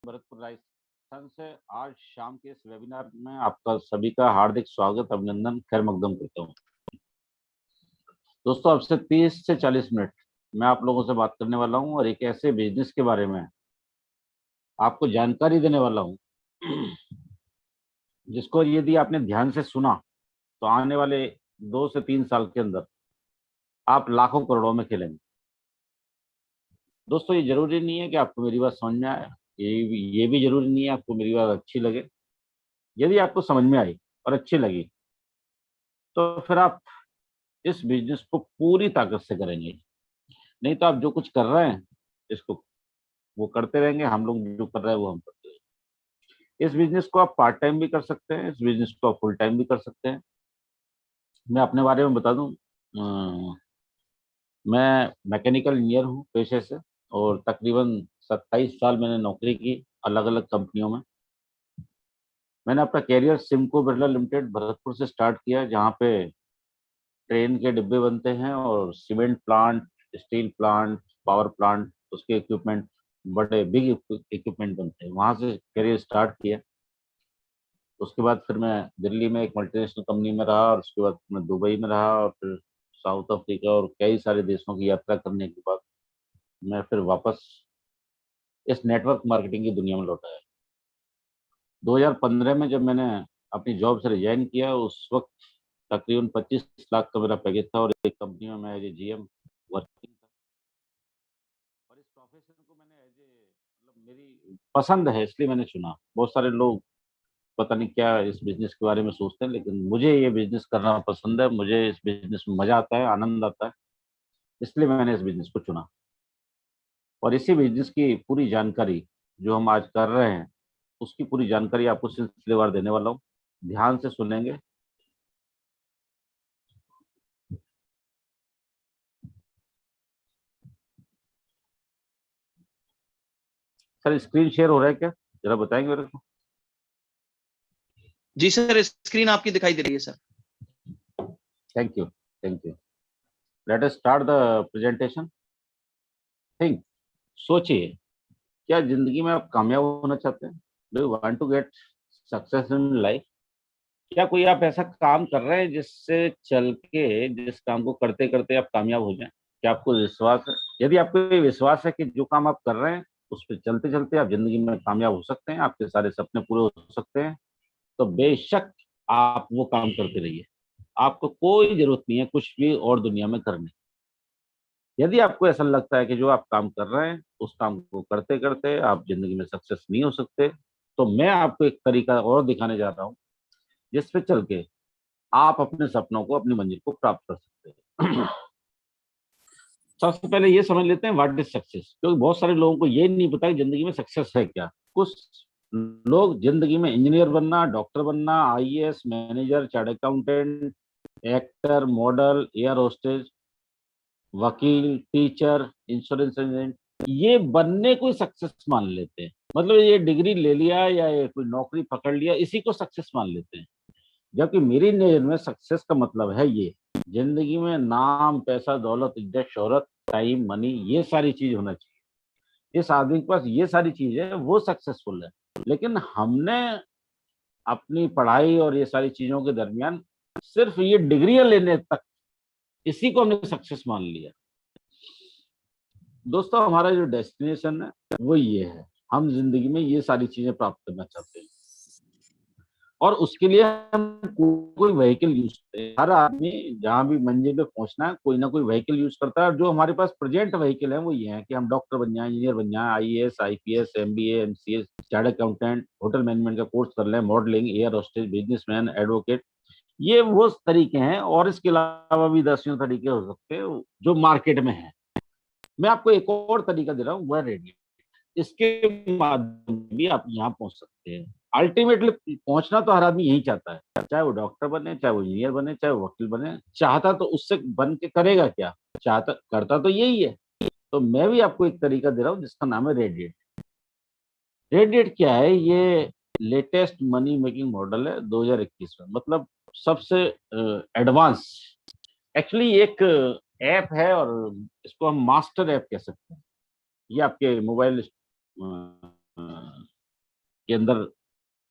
भरतपुर राजस्थान से आज शाम के इस वेबिनार में आपका सभी का हार्दिक स्वागत, अभिनंदन, खैर मकदम करता हूँ। दोस्तों, अब से 30 से 40 मिनट मैं आप लोगों से बात करने वाला हूँ और एक ऐसे बिजनेस के बारे में आपको जानकारी देने वाला हूँ जिसको यदि आपने ध्यान से सुना तो आने वाले 2 से 3 साल के अंदर आप लाखों करोड़ों में खेलेंगे। दोस्तों, ये जरूरी नहीं है कि आपको मेरी बात समझ में आए, ये भी जरूरी नहीं है आपको मेरी बात अच्छी लगे। यदि आपको समझ में आई और अच्छी लगी तो फिर आप इस बिजनेस को पूरी ताकत से करेंगे। नहीं तो आप जो कुछ कर रहे हैं इसको वो करते रहेंगे, हम लोग जो कर रहे हैं वो हम करते रहेंगे। इस बिजनेस को आप पार्ट टाइम भी कर सकते हैं, इस बिजनेस को आप फुल टाइम भी कर सकते हैं। मैं अपने बारे में बता दूं, मैं मैकेनिकल इंजीनियर हूँ पेशे से और तकरीबन 27 साल मैंने नौकरी की अलग अलग कंपनियों में। मैंने अपना कैरियर सिमको बिरला लिमिटेड भरतपुर से स्टार्ट किया, जहाँ पे ट्रेन के डिब्बे बनते हैं और cement plant, steel plant, power plant, उसके इक्विपमेंट, बड़े बिग इक्विपमेंट बनते हैं। वहां से करियर स्टार्ट किया। उसके बाद फिर मैं दिल्ली में एक मल्टीनेशनल कंपनी में रहा और उसके बाद मैं दुबई में रहा और फिर साउथ अफ्रीका और कई सारे देशों की यात्रा करने के बाद मैं फिर वापस इस नेटवर्क मार्केटिंग की दुनिया में लौटा है। 2015 में जब मैंने अपनी जॉब से रिजाइन किया, उस वक्त तकरीबन 25 लाख का मेरा पैकेज था और एक कंपनी में मैं एज ए जीएम वर्किंग था। और इस प्रोफेशन को मैंने एज ए मतलब मेरी पसंद है इसलिए मैंने चुना। बहुत सारे लोग पता नहीं क्या इस बिजनेस के बारे में सोचते हैं, लेकिन मुझे ये बिजनेस करना पसंद है। मुझे इस बिजनेस में मजा आता है, आनंद आता है, इसलिए मैंने इस बिजनेस को चुना। और इसी बिजनेस की पूरी जानकारी जो हम आज कर रहे हैं उसकी पूरी जानकारी आपको सिलसिलेवार देने वाला हूँ। ध्यान से सुनेंगे। सर, स्क्रीन शेयर हो रहा है क्या? जरा बताएंगे मेरे को। जी सर, स्क्रीन आपकी दिखाई दे रही है sir. Thank you, thank you. Let us start the presentation. Think, सोचिए, क्या जिंदगी में आप कामयाब होना चाहते हैं? Do you want to get success in life? क्या कोई आप ऐसा काम कर रहे हैं जिससे चल के, जिस काम को करते करते आप कामयाब हो जाएं? क्या आपको विश्वास है? यदि आपको ये विश्वास है कि जो काम आप कर रहे हैं उस पर चलते चलते आप जिंदगी में कामयाब हो सकते हैं, आपके सारे सपने पूरे हो सकते हैं, तो बेशक आप वो काम करते रहिए। आपको कोई जरूरत नहीं है कुछ भी और दुनिया में करने। यदि आपको ऐसा लगता है कि जो आप काम कर रहे हैं उस काम को करते करते आप जिंदगी में सक्सेस नहीं हो सकते, तो मैं आपको एक तरीका और दिखाने जा रहा हूँ जिस पे चल के आप अपने सपनों को, अपनी मंजिल को प्राप्त कर सकते हैं। सबसे पहले ये समझ लेते हैं व्हाट इज सक्सेस, क्योंकि बहुत सारे लोगों को ये नहीं पता कि जिंदगी में सक्सेस है क्या। कुछ लोग जिंदगी में इंजीनियर बनना, डॉक्टर बनना, IAS, manager, chart accountant, actor, model, air hostess, वकील, टीचर, इंश्योरेंस एजेंट, ये बनने को सक्सेस मान लेते हैं। मतलब ये डिग्री ले लिया या ये कोई नौकरी पकड़ लिया, इसी को सक्सेस मान लेते हैं। जबकि मेरी नजर में सक्सेस का मतलब है ये जिंदगी में नाम, पैसा, दौलत, इज्जत, शोहरत, टाइम, मनी, ये सारी चीज होना चाहिए। जिस आदमी के पास ये सारी चीज है वो सक्सेसफुल है। लेकिन हमने अपनी पढ़ाई और ये सारी चीजों के दरमियान सिर्फ ये डिग्रियां लेने तक, इसी को हमने सक्सेस मान लिया। दोस्तों, हमारा जो डेस्टिनेशन है वो ये है। हम जिंदगी में ये सारी चीजें प्राप्त करना चाहते हैं और उसके लिए हम कोई व्हीकल यूज करते हैं। हर आदमी जहाँ भी मंजिल पे पहुंचना है कोई ना कोई व्हीकल यूज करता है। और जो हमारे पास प्रेजेंट व्हीकल है वो ये है कि हम डॉक्टर बन जाएं, इंजीनियर बन जाएं, IAS, IPS, MBA, MCA, chart accountant, hotel management का कोर्स कर लें, modelling, air hostess, businessman, advocate. ये वो तरीके हैं और इसके अलावा भी दसियों तरीके हो सकते हैं जो मार्केट में है। मैं आपको एक और तरीका दे रहा हूँ, वह रेडियो। इसके माध्यम भी आप यहाँ पहुंच सकते हैं। अल्टीमेटली पहुंचना तो हर आदमी यही चाहता है, चाहे वो डॉक्टर बने, चाहे वो इंजीनियर बने, चाहे वो वकील बने। चाहता तो उससे बन के करेगा क्या? चाहता करता तो यही है। तो मैं भी आपको एक तरीका दे रहा हूँ जिसका नाम है रेडिएट। रेडिएट क्या है? ये लेटेस्ट मनी मेकिंग मॉडल है 2021 में, मतलब सबसे एडवांस। एक्चुअली एक ऐप है और इसको हम मास्टर ऐप कह सकते हैं। ये आपके मोबाइल के अंदर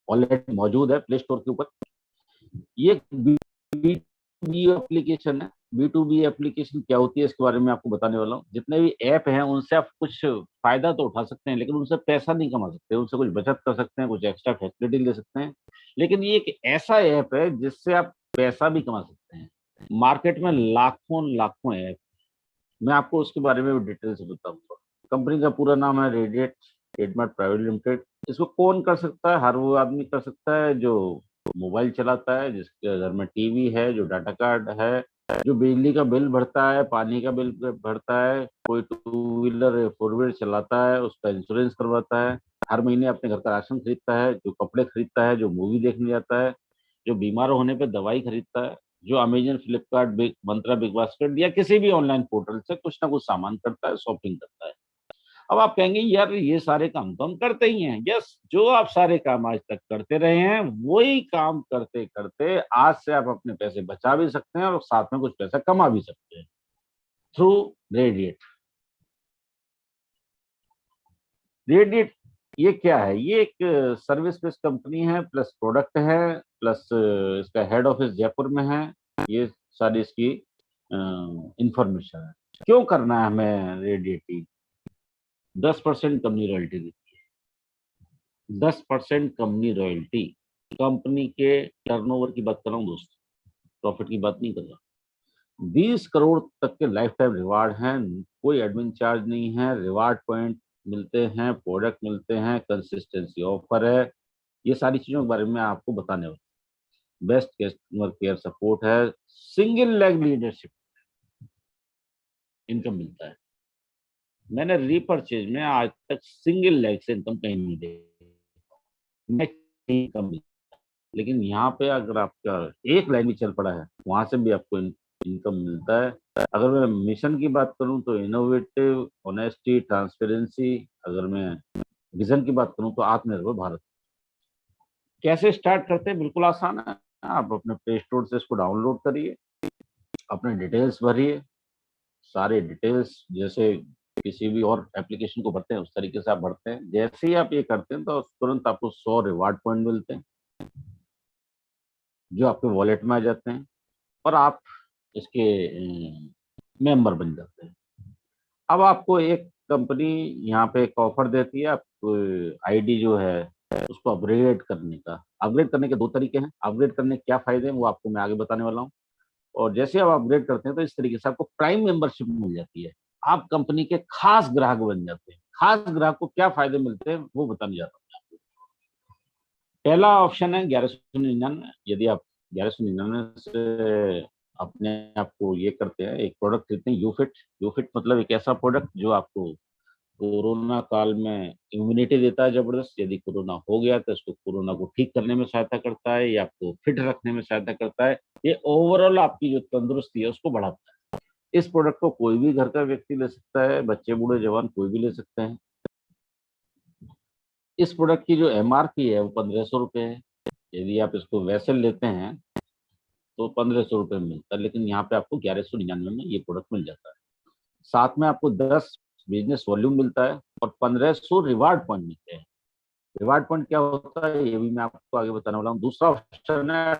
ऑलरेडी मौजूद है प्ले स्टोर के ऊपर। ये बी एप्लीकेशन है। B2B एप्लीकेशन क्या होती है इसके बारे में आपको बताने वाला हूँ। जितने भी ऐप हैं उनसे आप कुछ फायदा तो उठा सकते हैं, लेकिन उनसे पैसा नहीं कमा सकते, उनसे कुछ बचत कर सकते हैं, कुछ एक्स्ट्रा फैसिलिटी ले सकते हैं। लेकिन ये एक ऐसा ऐप है जिससे आप पैसा भी कमा सकते हैं। मार्केट में लाखों लाखों ऐप, मैं आपको उसके बारे में डिटेल से बताऊंगा। कंपनी का पूरा नाम है रेडिएट ट्रेडमार्क प्राइवेट लिमिटेड। इसको कौन कर सकता है? हर वो आदमी कर सकता है जो मोबाइल चलाता है, जिसके घर में टीवी है, जो डाटा कार्ड है, जो बिजली का बिल भरता है, पानी का बिल भरता है, कोई टू व्हीलर फोर व्हीलर चलाता है, उसका इंश्योरेंस करवाता है, हर महीने अपने घर का राशन खरीदता है, जो कपड़े खरीदता है, जो मूवी देखने जाता है, जो बीमार होने पे दवाई खरीदता है, जो अमेजन, फ्लिपकार्ट, बिग मंत्रा, बिग बास्केट या किसी भी ऑनलाइन पोर्टल से कुछ ना कुछ सामान करता है, शॉपिंग करता है। अब आप कहेंगे यार ये सारे काम तो हम करते ही हैं। यस, जो आप सारे काम आज तक करते रहे हैं वही काम करते करते आज से आप अपने पैसे बचा भी सकते हैं और साथ में कुछ पैसा कमा भी सकते हैं थ्रू रेडिएट। रेडिएट ये क्या है? ये एक सर्विस बेस्ड कंपनी है, प्लस प्रोडक्ट है, प्लस इसका हेड ऑफिस जयपुर में है। ये सारी इसकी इंफॉर्मेशन है। क्यों करना है हमें रेडिएट की? 10% कंपनी रॉयल्टी देती है। 10% कंपनी रॉयल्टी। कंपनी के टर्नओवर की बात कर रहा हूँ दोस्त, प्रॉफिट की बात नहीं कर रहा। 20 करोड़ तक के लाइफ टाइम रिवार्ड हैं। कोई एडमिन चार्ज नहीं है, रिवार्ड पॉइंट मिलते हैं, प्रोडक्ट मिलते हैं, कंसिस्टेंसी ऑफर है। ये सारी चीजों के बारे में आपको बताने वाला। बेस्ट कस्टमर केयर सपोर्ट है, सिंगल लेग लीडरशिप इनकम मिलता है। मैंने रीपरचेज में आज तक सिंगल लेग से इनकम कहीं नहीं देखी, मैं इनकम मिलता है। लेकिन यहाँ पे अगर आपका एक लाइन भी चल पड़ा है वहां से भी आपको इनकम मिलता है। अगर मैं मिशन की बात करूं तो इनोवेटिव, ऑनेस्टी, ट्रांसपेरेंसी। अगर मैं विजन की बात करूं तो आत्मनिर्भर भारत। कैसे स्टार्ट करते हैं? बिल्कुल आसान है। आप अपने प्ले स्टोर से इसको डाउनलोड करिए, अपने डिटेल्स भरिए, सारे डिटेल्स जैसे किसी भी और एप्लीकेशन को भरते हैं उस तरीके से आप भरते हैं। जैसे ही आप ये करते हैं तो तुरंत आपको 100 रिवार्ड पॉइंट मिलते हैं जो आपके वॉलेट में आ जाते हैं और आप इसके मेंबर बन जाते हैं। अब आपको एक कंपनी यहाँ पे एक ऑफर देती है, आपको आईडी जो है उसको अपग्रेड करने का। अपग्रेड करने के दो तरीके हैं। अपग्रेड करने के क्या फायदे हैं वो आपको मैं आगे बताने वाला हूँ। और जैसे आप अपग्रेड करते हैं तो इस तरीके से आपको प्राइम मेंबरशिप मिल जाती है। आप कंपनी के खास ग्राहक बन जाते हैं। खास ग्राहक को क्या फायदे मिलते हैं वो बताने जाता हूँ मैं आपको। पहला ऑप्शन है 1199। यदि आप 1199 से अपने आप को ये करते हैं, एक प्रोडक्ट खरीदते हैं यूफिट। यूफिट मतलब एक ऐसा प्रोडक्ट जो आपको कोरोना काल में इम्यूनिटी देता है जबरदस्त। यदि कोरोना हो गया तो इसको कोरोना को ठीक करने में सहायता करता है या आपको फिट रखने में सहायता करता है। ये ओवरऑल आपकी जो तंदुरुस्ती है उसको बढ़ाता है। इस प्रोडक्ट को कोई भी घर का व्यक्ति ले सकता है, बच्चे बूढ़े जवान कोई भी ले सकते हैं। इस प्रोडक्ट की जो MRP है वो 1500 रुपये है। यदि आप इसको वैसे लेते हैं तो 1500 रुपये में मिलता है, लेकिन यहाँ पे आपको 1199 में ये प्रोडक्ट मिल जाता है। साथ में आपको 10 बिजनेस वॉल्यूम मिलता है और 1500 रिवार्ड पॉइंट मिलते हैं। रिवार्ड पॉइंट क्या होता है ये भी मैं आपको आगे बताने वाला हूँ। दूसरा ऑप्शन है,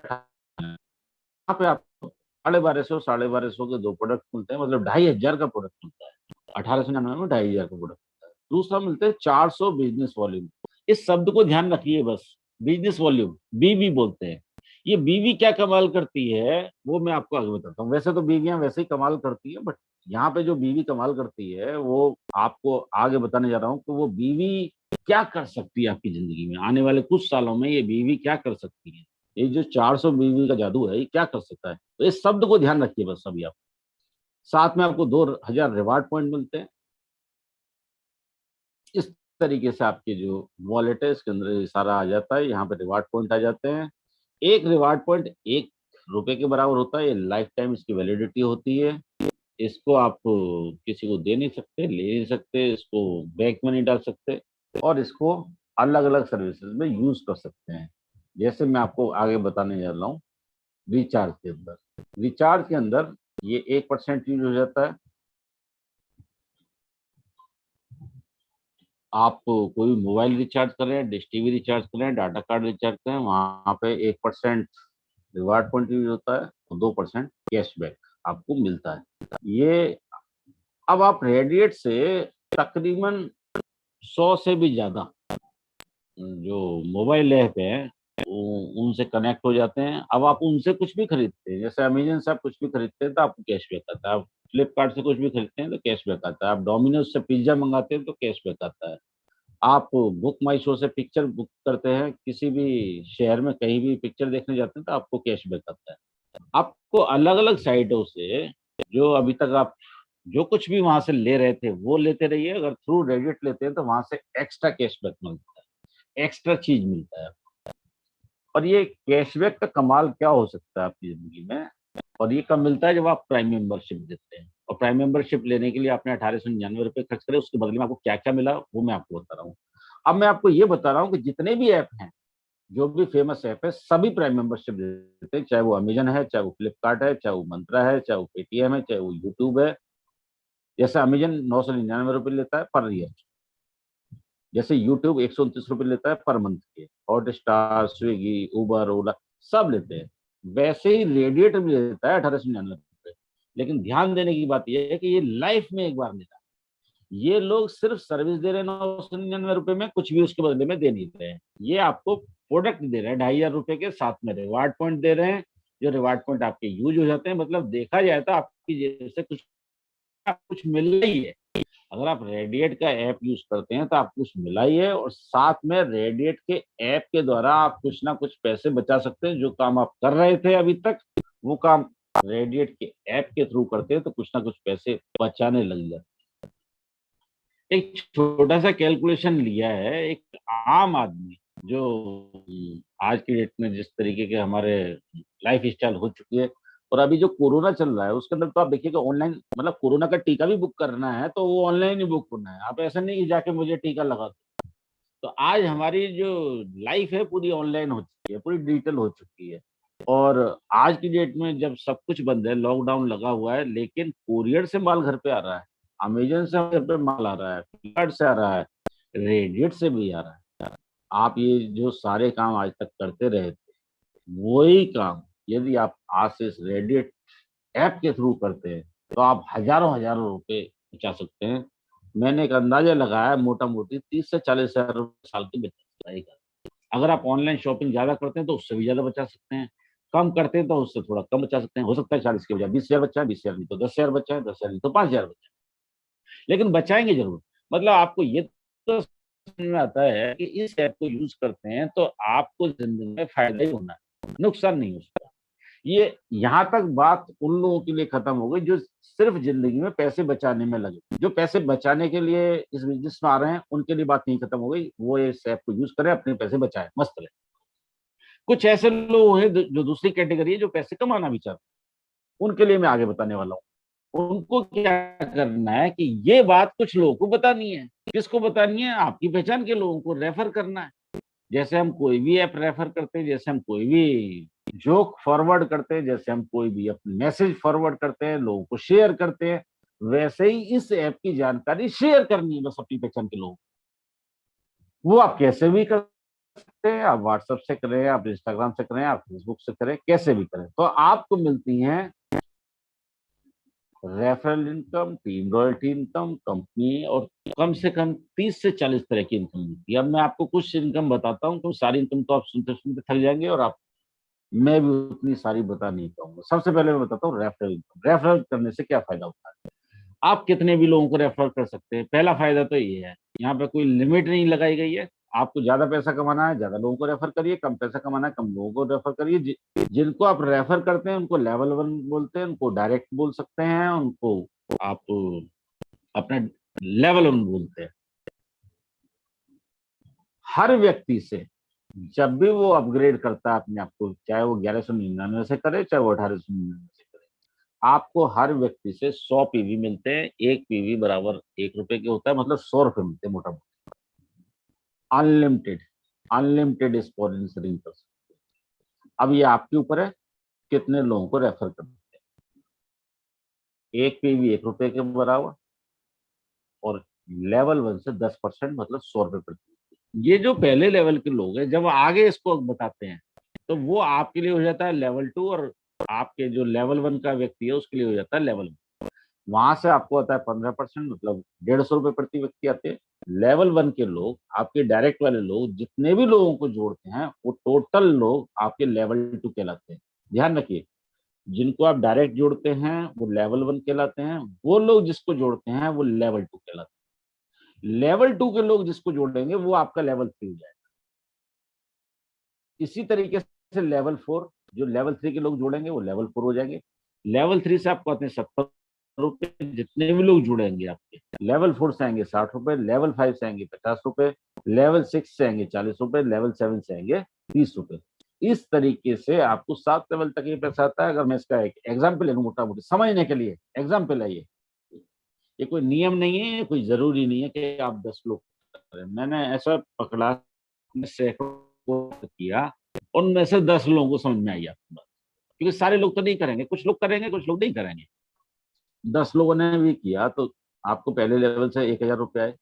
यहाँ पे आपको 1250 1250 के दो प्रोडक्ट मिलते हैं, मतलब 2500 का प्रोडक्ट मिलता है। 1899 में 2500 का प्रोडक्ट मिलता है। दूसरा मिलता है 400 बिजनेस वॉल्यूम। इस शब्द को ध्यान रखिए बस, बिजनेस वॉल्यूम, बीवी बोलते हैं। ये बीवी क्या कमाल करती है वो मैं आपको आगे बताता हूँ। वैसे तो बीवियां वैसे ही कमाल करती है, बट यहाँ पे जो बीवी कमाल करती है वो आपको आगे बताने जा रहा हूँ। तो वो बीवी क्या कर सकती है आपकी जिंदगी में आने वाले कुछ सालों में, ये बीवी क्या कर सकती है, ये जो 400 बीवी का जादू है ये क्या कर सकता है। तो इस शब्द को ध्यान रखिए बस अभी आप। साथ में आपको 2000 रिवार्ड पॉइंट मिलते हैं। इस तरीके से आपके जो वॉलेट है इसके अंदर ये सारा आ जाता है। यहाँ पे रिवार्ड पॉइंट आ जाते हैं। एक रिवार्ड पॉइंट 1 रुपए के बराबर होता है। ये लाइफ टाइम इसकी वैलिडिटी होती है। इसको आप किसी को दे नहीं सकते, ले नहीं सकते, इसको बैंक में नहीं डाल सकते और इसको अलग अलग सर्विसेज में यूज कर सकते हैं। जैसे मैं आपको आगे बताने जा रहा हूँ। रिचार्ज के अंदर, रिचार्ज के अंदर ये 1% यूज हो जाता है। आप कोई मोबाइल रिचार्ज कर रहे हैं, डिश टीवी रिचार्ज कर रहे हैं, डाटा कार्ड रिचार्ज कर रहे हैं, वहां पे 1% रिवार्ड पॉइंट यूज होता है और 2% कैशबैक आपको मिलता है। ये अब आप रेडिएट से तकरीबन 100 से भी ज्यादा जो मोबाइल ऐप है उनसे कनेक्ट हो जाते हैं। अब आप उनसे कुछ भी खरीदते हैं, जैसे अमेजन से आप कुछ भी खरीदते हैं तो आपको कैशबैक आता है, आप फ्लिपकार्ट से कुछ भी खरीदते हैं तो कैशबैक आता है, आप डोमिनोज से पिज्जा मंगाते हैं तो कैशबैक आता है, आप बुक माई शो से पिक्चर बुक करते हैं, किसी भी शहर में कहीं भी पिक्चर देखने जाते हैं तो आपको कैशबैक आता है। आपको अलग अलग साइटों से जो अभी तक आप जो कुछ भी वहां से ले रहे थे वो लेते रहिए, अगर थ्रू रेडिट लेते हैं तो वहां से एक्स्ट्रा कैशबैक मिलता है, एक्स्ट्रा चीज मिलता है। और ये कैशबैक का कमाल क्या हो सकता है आपकी जिंदगी में, और ये कब मिलता है, जब आप प्राइम मेंबरशिप देते हैं। और प्राइम मेंबरशिप लेने के लिए आपने 1899 रुपये खर्च करे, उसके बदले में आपको क्या क्या मिला वो मैं आपको बता रहा हूँ। अब मैं आपको ये बता रहा हूँ कि जितने भी ऐप हैं, जो भी फेमस ऐप है, सभी प्राइम मेंबरशिप देते हैं, चाहे वो अमेजन है, चाहे वो फ्लिपकार्ट है, चाहे वो मंत्रा है, चाहे वो पेटीएम है, चाहे वो यूट्यूब है। जैसे अमेजन 999 रुपये लेता है पर ईयर, जैसे यूट्यूब 129 रुपये लेता है पर मंथ के, हॉट स्टार, स्विगी, उबर, ओला सब लेते हैं। वैसे ही रेडिएट भी लेता है 1899 रुपये। लेकिन ध्यान देने की बात यह है कि ये लाइफ में एक बार लेता है। ये लोग सिर्फ सर्विस दे रहे हैं 999 रुपये में, कुछ भी उसके बदले में दे नहीं रहे हैं। ये आपको प्रोडक्ट दे रहे हैं 2500 रुपये के, साथ में रिवार्ड पॉइंट दे रहे हैं। जो रिवार्ड पॉइंट आपके यूज हो जाते हैं, मतलब देखा जाए तो आपकी जैसे कुछ मिल रही है। अगर आप रेडिएट का ऐप यूज करते हैं तो आपको कुछ मिला ही है, और साथ में रेडिएट के ऐप के द्वारा आप कुछ ना कुछ पैसे बचा सकते हैं। जो काम आप कर रहे थे अभी तक, वो काम रेडिएट के ऐप के थ्रू करते हैं तो कुछ ना कुछ पैसे बचाने लग जाते हैं। एक छोटा सा कैलकुलेशन लिया है एक आम आदमी, जो आज की डेट में जिस तरीके के हमारे लाइफ स्टाइल हो चुकी है, और अभी जो कोरोना चल रहा है उसके अंदर तो आप देखिएगा ऑनलाइन, मतलब कोरोना का टीका भी बुक करना है तो वो ऑनलाइन ही बुक करना है, आप ऐसा नहीं कि जाके मुझे टीका लगा दो। तो आज हमारी जो लाइफ है पूरी ऑनलाइन हो चुकी है, पूरी डिजिटल हो चुकी है। और आज की डेट में जब सब कुछ बंद है, लॉकडाउन लगा हुआ है, लेकिन कुरियर से माल घर पे आ रहा है, अमेजन से घर पे माल आ रहा है, फ्लिपकार्ट से आ रहा है, रेडिएट से भी आ रहा है। आप ये जो सारे काम आज तक करते रहे थे, वही काम यदि आप आज से इस रेडिएट ऐप के थ्रू करते हैं तो आप हजारों हजारों रुपए बचा सकते हैं। मैंने एक अंदाजा लगाया, मोटा मोटी 30 से 40 हजार रुपए साल की बचत आएगा। अगर आप ऑनलाइन शॉपिंग ज्यादा करते हैं तो उससे भी ज्यादा बचा सकते हैं, कम करते हैं तो उससे थोड़ा कम बचा सकते हैं। हो सकता है 40 के बजाय 20 हजार बचा है, 20 हजार नहीं तो 10 हजार बचा है, 10 हजार नहीं तो 5 हजार बचा है, लेकिन बचाएंगे जरूर। मतलब आपको ये तो समझ में आता है कि इस ऐप को यूज करते हैं तो आपको जिंदगी में फायदा ही होना है, नुकसान नहीं हो सकता। ये यहाँ तक बात उन लोगों के लिए खत्म हो गई जो सिर्फ जिंदगी में पैसे बचाने में लगे, जो पैसे बचाने के लिए इस बिजनेस में आ रहे हैं उनके लिए बात नहीं खत्म हो गई। वो इस ऐप को यूज करें, अपने पैसे बचाएं, मस्त रहे। कुछ ऐसे लोग हैं जो दूसरी कैटेगरी है, जो पैसे कमाना भी चाहते हैं, उनके लिए मैं आगे बताने वाला हूँ। उनको क्या करना है कि ये बात कुछ लोगों को बतानी है। किसको बतानी है? आपकी पहचान के लोगों को रेफर करना है। जैसे हम कोई भी ऐप रेफर करते हैं, जैसे हम कोई भी जोक फॉरवर्ड करते हैं, जैसे हम कोई भी अपने मैसेज फॉरवर्ड करते हैं, लोगों को शेयर करते हैं, वैसे ही इस ऐप की जानकारी शेयर करनी है बस अपनी पहचान के लोगों को। वो आप कैसे भी कर सकते हैं, आप व्हाट्सएप से करें, आप इंस्टाग्राम से करें, आप फेसबुक से करें, कैसे भी करें, तो आपको मिलती हैं referral income, team royalty income, company, और कम से कम 30 से 40 तरह की इनकम मिलती है। अब मैं आपको कुछ इनकम बताता हूँ, तो सारी इनकम तो आप सुनते सुनते थक जाएंगे, और आप मैं भी उतनी सारी बता नहीं पाऊंगा। सबसे पहले मैं बताता हूँ रेफरल इनकम। रेफरल करने से क्या फायदा होता है? आप कितने भी लोगों को रेफर कर सकते हैं। पहला फायदा तो ये है, यहाँ पे कोई लिमिट नहीं लगाई गई है। आपको ज्यादा पैसा कमाना है, ज्यादा लोगों को रेफर करिए, कम पैसा कमाना है, कम लोगों को रेफर करिए। जिनको आप रेफर करते हैं उनको लेवल 1 बोलते हैं, उनको डायरेक्ट बोल सकते हैं, उनको आप अपना लेवल 1 बोलते हैं। हर व्यक्ति से जब भी वो अपग्रेड करता है अपने आप को, चाहे वो 1199 से करे, चाहे वो 1899 से करे, आपको हर व्यक्ति से 100 पीवी मिलते हैं। एक पीवी बराबर 1 रुपए के होता है, मतलब 100 रुपए मिलते हैं मोटा मोटा। अनलिमिटेड, अनलिमिटेड स्पॉन्सरिंग कर सकते हैं। अब ये आपके ऊपर है कितने लोगों को रेफर करना है। एक पीवी 1 रुपए के बराबर, और लेवल 1 से 10% मतलब 100 रुपए प्रति व्यक्ति। ये जो पहले लेवल के लोग हैं, जब आगे इसको बताते हैं तो वो आपके लिए हो जाता है लेवल 2, और आपके जो लेवल 1 का व्यक्ति है उसके लिए हो जाता है लेवल 1। वहां से आपको आता है 15%, मतलब 150 रुपए प्रति व्यक्ति आते हैं। लेवल 1 के लोग, आपके डायरेक्ट वाले लोग, जितने भी लोगों को जोड़ते हैं वो टोटल लोग आपके लेवल 2 कहलाते हैं। ध्यान रखिए, जिनको आप डायरेक्ट जोड़ते हैं वो लेवल 1 कहलाते हैं, वो लोग जिसको जोड़ते हैं वो लेवल 2 कहलाते हैं। लेवल 2 के लोग जिसको जोड़ेंगे वो आपका लेवल 3 हो जाएगा। इसी तरीके से लेवल 4, जो लेवल 3 के लोग जोड़ेंगे वो लेवल 4 हो जाएंगे। लेवल 3 से आपको आते हैं 70 रुपए, जितने भी लोग जुड़ेंगे आपके। लेवल 4 से आएंगे 60 रुपए, लेवल 5 से आएंगे 50 रुपए, लेवल 6 से आएंगे 40 रुपए, लेवल 7 से आएंगे 30 रुपए। इस तरीके से आपको 7 लेवल तक ये पैसा आता है। अगर मैं इसका एक एग्जाम्पल लूँ मोटा मोटी समझने के लिए, एग्जाम्पल है ये कोई नियम नहीं है, कोई जरूरी नहीं है कि आप 10 लोग करें। मैंने ऐसा पकड़ा, सैकड़ों किया, उनमें से 10 लोगों को समझ में आई आपकी बात, क्योंकि सारे लोग तो नहीं करेंगे, कुछ लोग करेंगे कुछ लोग नहीं करेंगे। 10 लोगों ने भी किया तो आपको पहले लेवल से 1000 रुपये आए।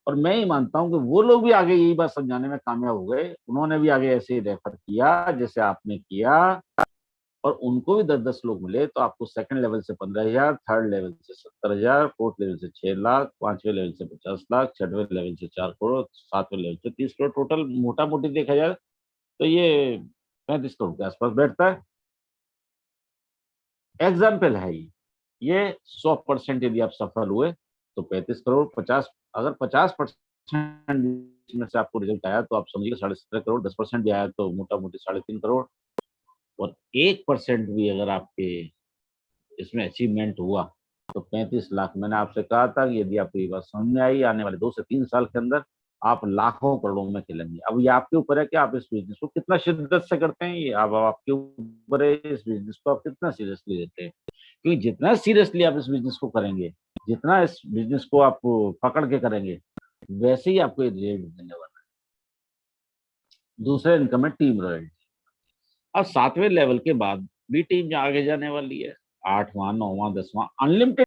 और मैं ही मानता हूँ कि वो लोग भी आगे यही बात समझाने में कामयाब हो गए, उन्होंने भी आगे ऐसे ही रेफर किया जैसे आपने किया, और उनको भी 10-10 लोग मिले। तो आपको सेकंड लेवल से 15,000, थर्ड लेवल से 70,000, फोर्थ लेवल से 6 लाख, पांचवें लेवल से 50 लाख, छठवें लेवल से 4 करोड़, सातवें लेवल से 30 करोड़। टोटल मोटा मोटी देखा जाए तो ये 35 करोड़ के आसपास बैठता है। एग्जाम्पल है ये 100% यदि आप सफल हुए तो 35 करोड़। 50, अगर 50% में से आपको रिजल्ट आया तो आप समझिए 17.5 करोड़। 10% भी आया तो मोटा मोटी 3.5 करोड़। और 1% भी अगर आपके इसमें अचीवमेंट हुआ तो 35 लाख। मैंने आपसे कहा था कि यदि आपको ये बात समझ में आई, आने वाले 2 से 3 साल के अंदर आप लाखों करोड़ों में खेलेंगे। अब ये आपके ऊपर है कि आप इस बिजनेस को कितना शिद्दत से करते हैं। ये अब आपके ऊपर है, इस बिजनेस को आप कितना सीरियसली लेते हैं। क्योंकि जितना सीरियसली आप इस बिजनेस को करेंगे, जितना इस बिजनेस को आप पकड़ के करेंगे, वैसे ही आपको ये रिजल्ट मिलने वाला है। दूसरा इनकम है टीम रॉयल्टी। अब 7वें लेवल के बाद भी टीम आगे जाने वाली है। 8वां, 9वां, 10वां अनलिमिटेड